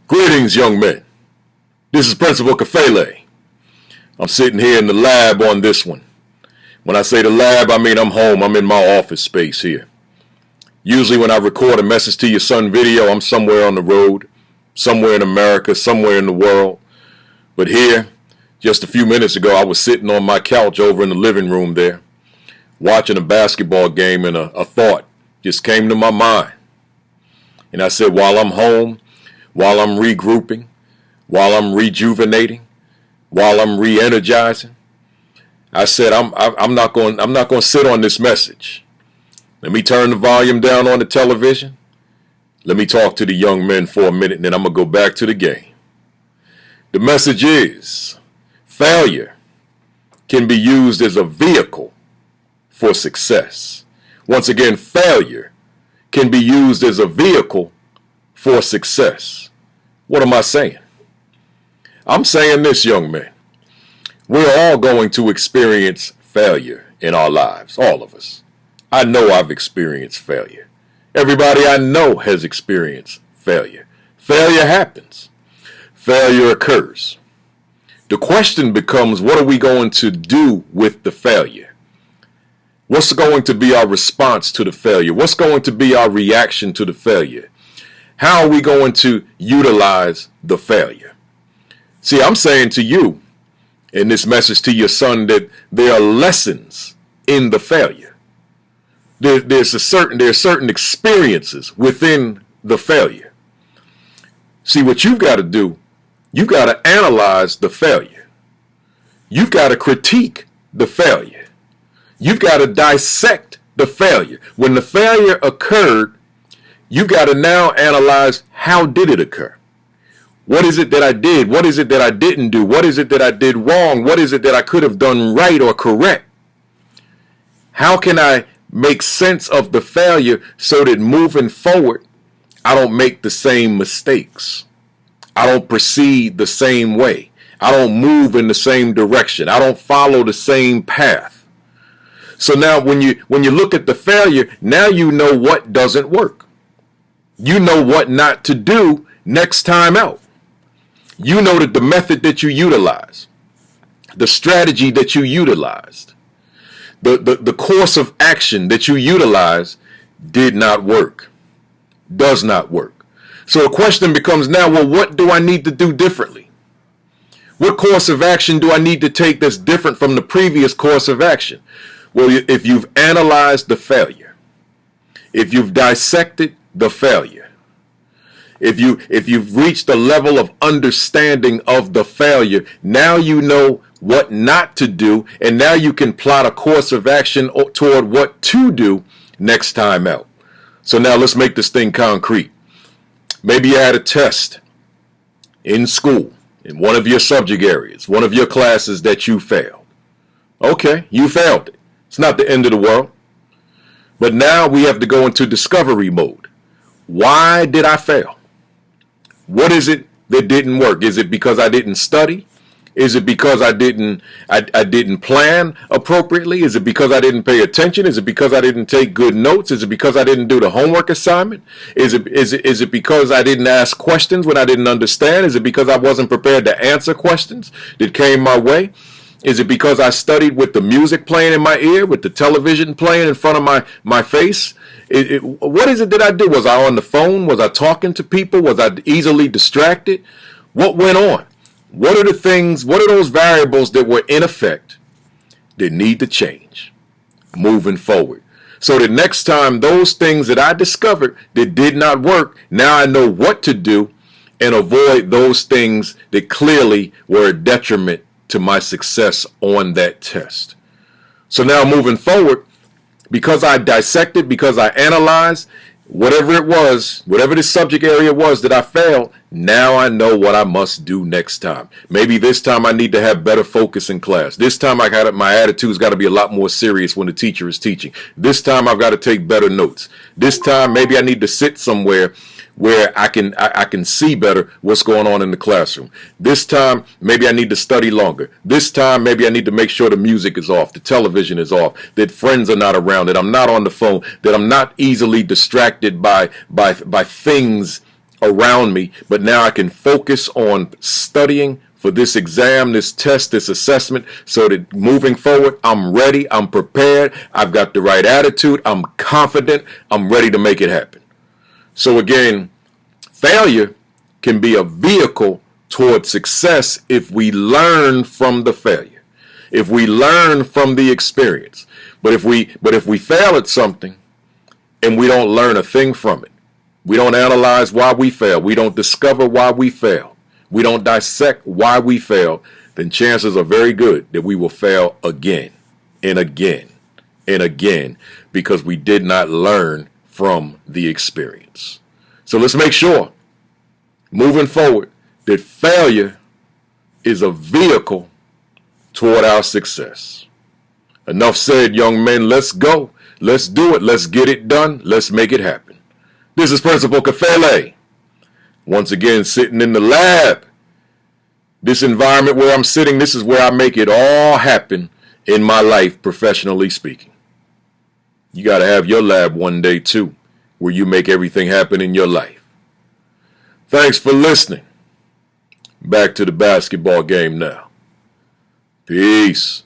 Greetings, young men. This is Principal Kafele. I'm sitting here in the lab on this one. When I say the lab, I mean I'm home. I'm in my office space here. Usually when I record a message to your son video, I'm somewhere on the road, somewhere in America, somewhere in the world. But here, just a few minutes ago, I was sitting on my couch over in the living room there, watching a basketball game, and a thought just came to my mind. And I said, while I'm home, while I'm regrouping, while I'm rejuvenating, while I'm re-energizing, I said I'm not going to sit on this message. Let me turn the volume down on the television. Let me talk to the young men for a minute, and then I'm going to go back to the game. The message is, failure can be used as a vehicle for success. Once again, failure can be used as a vehicle for success. What am I saying? I'm saying this, young man. We're all going to experience failure in our lives, all of us. I know I've experienced failure. Everybody I know has experienced failure. Failure happens. Failure occurs. The question becomes, what are we going to do with the failure? What's going to be our response to the failure? What's going to be our reaction to the failure? How are we going to utilize the failure? See, I'm saying to you in this message to your son that there are lessons in the failure. There are certain experiences within the failure. See, what you've got to do, you've got to analyze the failure. You've got to critique the failure. You've got to dissect the failure. When the failure occurred, you've got to now analyze, how did it occur? What is it that I did? What is it that I didn't do? What is it that I did wrong? What is it that I could have done right or correct? How can I make sense of the failure so that moving forward, I don't make the same mistakes? I don't proceed the same way. I don't move in the same direction. I don't follow the same path. So now when you look at the failure, now you know what doesn't work. You know what not to do next time out. You know that the method that you utilize, the strategy that you utilized, the course of action that you utilized did not work, does not work. So the question becomes now, well, what do I need to do differently? What course of action do I need to take that's different from the previous course of action? Well, if you've analyzed the failure, if you've dissected the failure, if you've reached a level of understanding of the failure, now you know what not to do, and now you can plot a course of action toward what to do next time out. So now let's make this thing concrete. Maybe you had a test in school, in one of your subject areas, one of your classes that you failed. Okay, you failed it. It's not the end of the world. But now we have to go into discovery mode. Why did I fail? What is it that didn't work? Is it because I didn't study? Is it because I didn't plan appropriately? Is it because I didn't pay attention? Is it because I didn't take good notes? Is it because I didn't do the homework assignment? Is it because I didn't ask questions when I didn't understand? Is it because I wasn't prepared to answer questions that came my way? Is it because I studied with the music playing in my ear, with the television playing in front of my face? What is it that I did? Was I on the phone? Was I talking to people? Was I easily distracted? What went on? What are the things, what are those variables that were in effect that need to change moving forward? So that next time those things that I discovered that did not work, now I know what to do and avoid those things that clearly were a detriment to my success on that test. So now moving forward, because I dissected, because I analyzed, whatever it was, whatever the subject area was that I failed, now I know what I must do next time. Maybe this time I need to have better focus in class. This time my attitude's got to be a lot more serious when the teacher is teaching. This time I've got to take better notes. This time maybe I need to sit somewhere where I can see better what's going on in the classroom. This time, maybe I need to study longer. This time, maybe I need to make sure the music is off, the television is off, that friends are not around, that I'm not on the phone, that I'm not easily distracted by things around me, but now I can focus on studying for this exam, this test, this assessment, so that moving forward, I'm ready, I'm prepared, I've got the right attitude, I'm confident, I'm ready to make it happen. So again, failure can be a vehicle toward success if we learn from the failure, if we learn from the experience. But if we fail at something and we don't learn a thing from it, we don't analyze why we fail, we don't discover why we fail, we don't dissect why we fail, then chances are very good that we will fail again and again and again because we did not learn from the experience. So let's make sure, moving forward, that failure is a vehicle toward our success. Enough said, young men. Let's go. Let's do it. Let's get it done. Let's make it happen. This is Principal Kafele. Once again, sitting in the lab. This environment where I'm sitting, this is where I make it all happen in my life, professionally speaking. You got to have your lab one day too, where you make everything happen in your life. Thanks for listening. Back to the basketball game now. Peace.